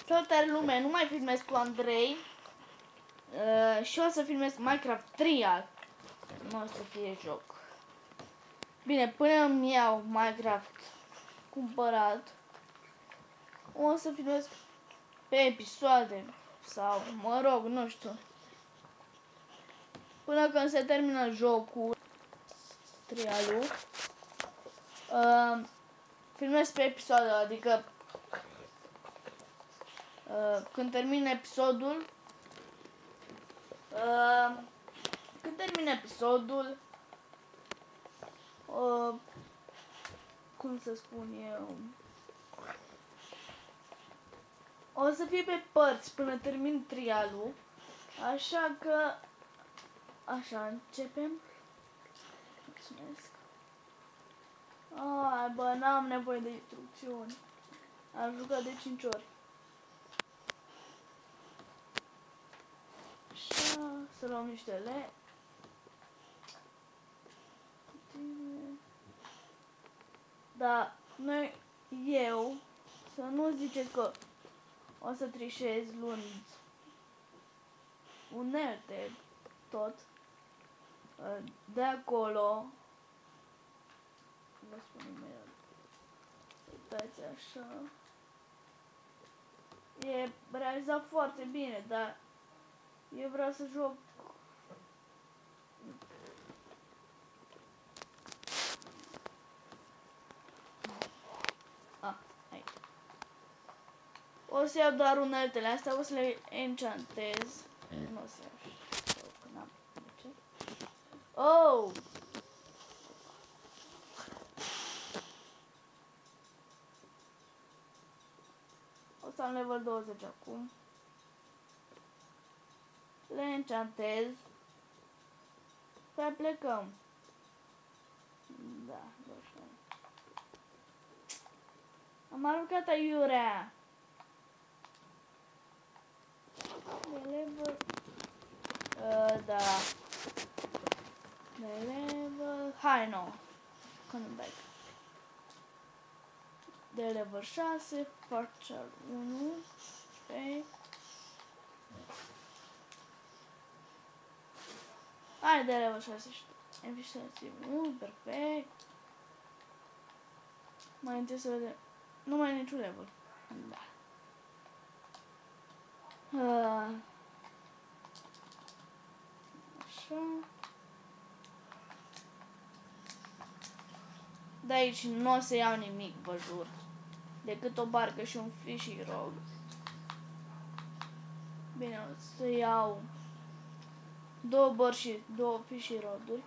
Salutare lume, nu mai filmez cu Andrei și o să filmez Minecraft Trial. Nu o să fie joc. Bine, până îmi iau Minecraft cumpărat, o să filmez pe episoade sau, mă rog, nu știu. Până când se termină jocul, trialul, filmez pe episoade, adică când termin episodul, cum să spun eu, o să fie pe părți până termin trialul, așa că, așa, începem. Mulțumesc. Ai, bă, n-am nevoie de instrucțiuni. Am jucat de 5 ori. Așa, să luăm niște le. Da, eu, să nu ziceți că o să trișez luând unelte tot de acolo. Vă spun imediat. Uitați așa. E realizat foarte bine, dar eu vreau să joc. Aici. O să iau doar uneltele astea, o să le enchantez. Nu o să iau. Că n-am de ce. Oh! O să am level 20 acum. Le enchantez. Păi plecăm. Da, 21. Am aruncat aiurea. De level. Da. De level. Hai, no. Coming back. De level 6. Fortune 1. Ok. Hai de level 6. Efficiency 1. Perfect. Mai întâi să vedem. Nu mai e niciun level. Da. Așa. De aici nu o să iau nimic, vă jur. Decât o barcă și un fishing rod. Bine, o să iau 2 bărci și 2 fishing roduri.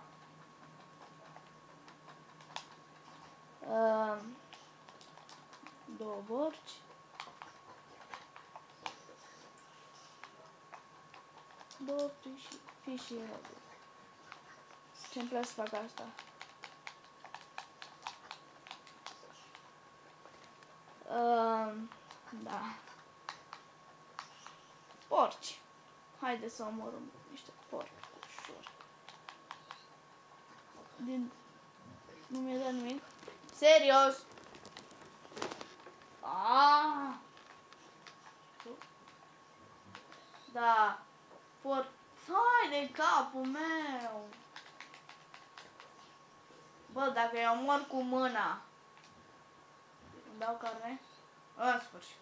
Două bărci. Două fishing roduri. Ce-mi place să fac asta? Da. Porci. Haide să omorâm niște porci ușor. Nu mi-a dat nimic. Serios? Da. Hai de capul meu. Bă, dacă eu mor cu mâna, îmi dau carne? În sfârșit.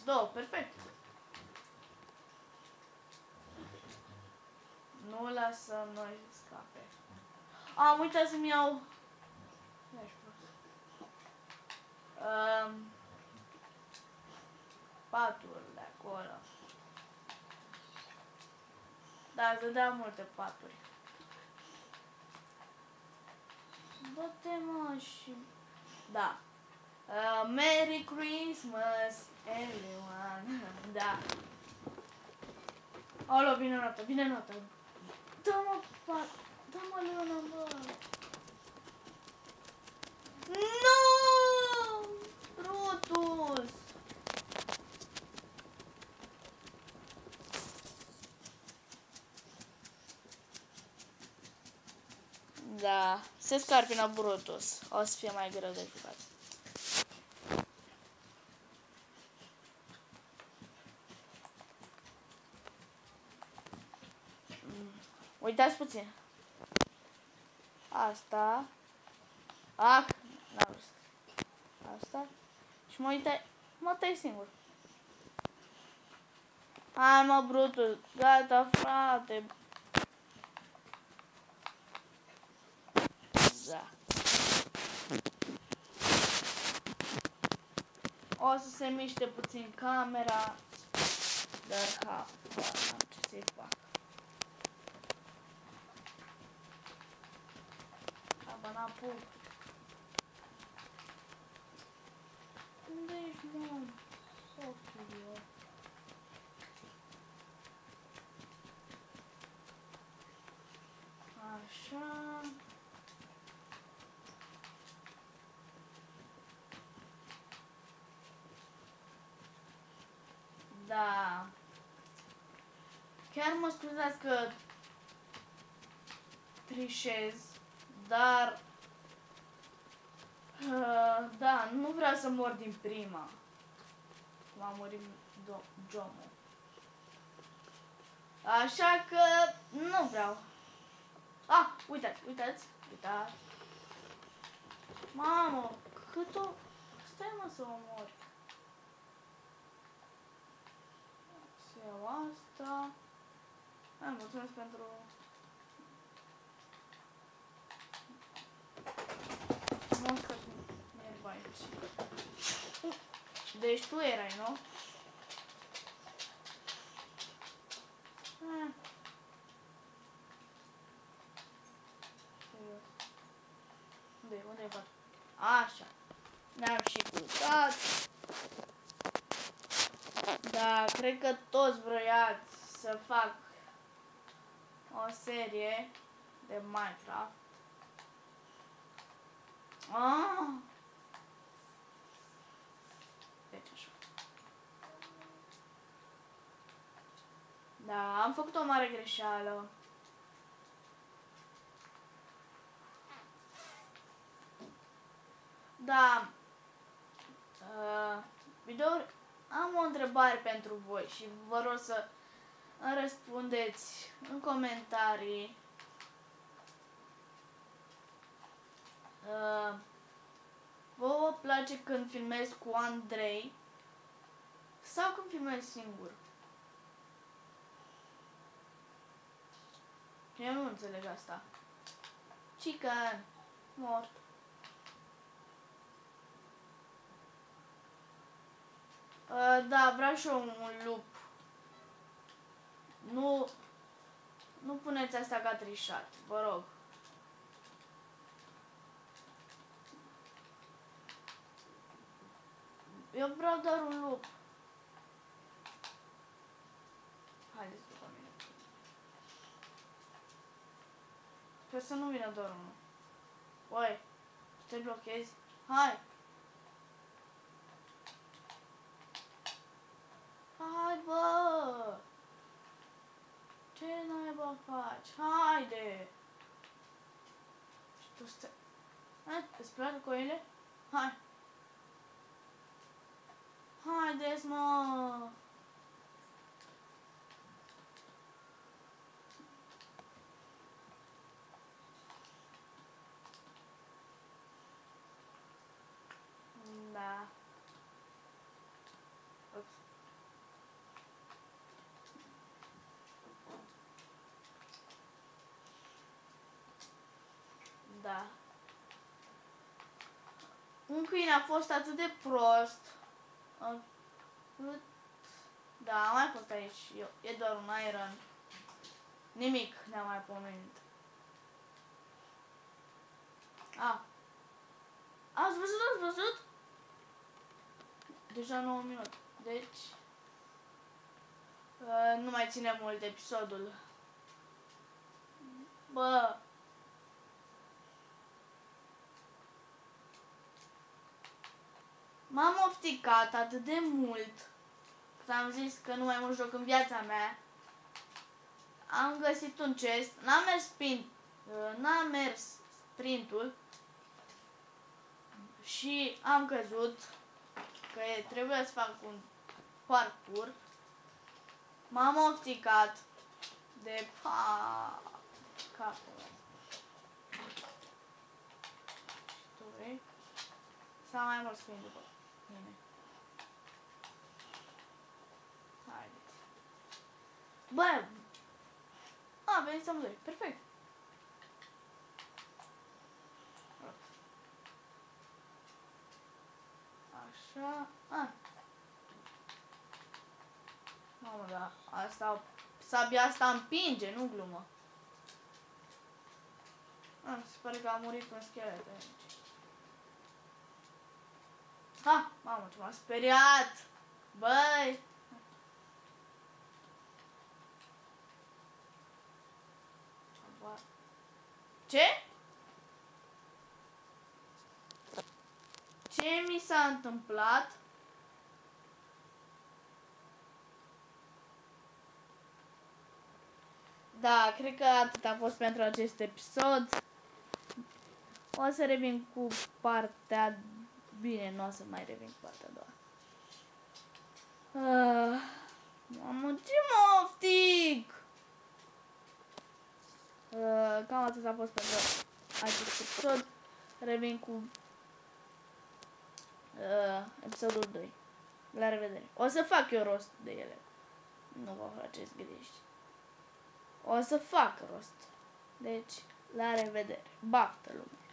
2, perfect. Nu lasă noi să scape. Am uitat să-mi iau paturi de acolo. Da, să dea multe paturi. Bă-te mă și... Da. Merry Christmas, everyone. Da. Alo, vine notă, vine notă. Dă-mă, dă-mă Leona, bă. Nu! Brutus! Da, se scarpina Brutus. O să fie mai greu de jucat. Uitați puțin. Asta. Ah, n-am vrut. Asta. Și mă tai singur. Hai mă, Brutus. Gata, frate. Da. O să se miște puțin camera. Dar n-am ce să-i fac. Aba n-apuc. Unde ești, mă? Sofie. Așa. Da. Chiar mă scuzați că trișez, dar da, nu vreau să mor din prima. Cum a murit Jomo. Așa că nu vreau. Ah, uitați. Mamă, cât o... Stai mă să o mor. Să iau asta. Mulțumesc pentru... Mosca cu mierba aici. Deci tu erai, nu? Unde-i fac? Așa. Ne-am și culcat. Da, cred că toți vroiați să fac o serie de Minecraft. Deci așa. Da, am făcut o mare greșeală. Da. Am o întrebare pentru voi și vă rog să îmi răspundeți în comentarii. Vă place când filmez cu Andrei sau când filmez singur? Eu nu înțeleg asta. Chicken. Mort. Da, vreau și eu un lup. Nu puneți asta ca trișat, vă rog. Eu vreau doar un lup. Haideți după mine. Sper să nu vină doar unul. Oi, te blochezi? Hai! Hai, bă! Ce naiba faci? Haide! Și tu stai... Îți plac coile? Hai! Haideți, mă! Da. Ups. Da. Un câine a fost atât de prost încât... Da, a mai fost aici. E doar un iron. Nimic ne-a mai pomenit. Ați văzut? Deja 9 minute. Deci... nu mai ține mult episodul. Bă... M-am ofticat atât de mult că am zis că nu mai mult joc în viața mea. Am găsit un chest, n-am mers sprintul și am căzut că trebuie să fac un parkour. M-am ofticat de capul ăsta. Și tu vrei? Sau mai mult screen după mine. Haideți. Bă! A, veniți amândoi. Perfect. Așa. A. Mamă, da. Asta, sabia asta împinge, nu glumă. A, se pare că a murit un schelet aici. Ha! Mamă, ce m-a speriat! Băi! Ce? Ce mi s-a întâmplat? Da, cred că atât a fost pentru acest episod. O să revin cu partea... Bine, nu o să mai revin cu partea a doua. Mamă, ce moftic! Cam atât a fost pentru acest episod. Revin cu episodul 2. La revedere. O să fac eu rost de ele. Nu vă faceți griji. O să fac rost. Deci, la revedere. Baftă lume.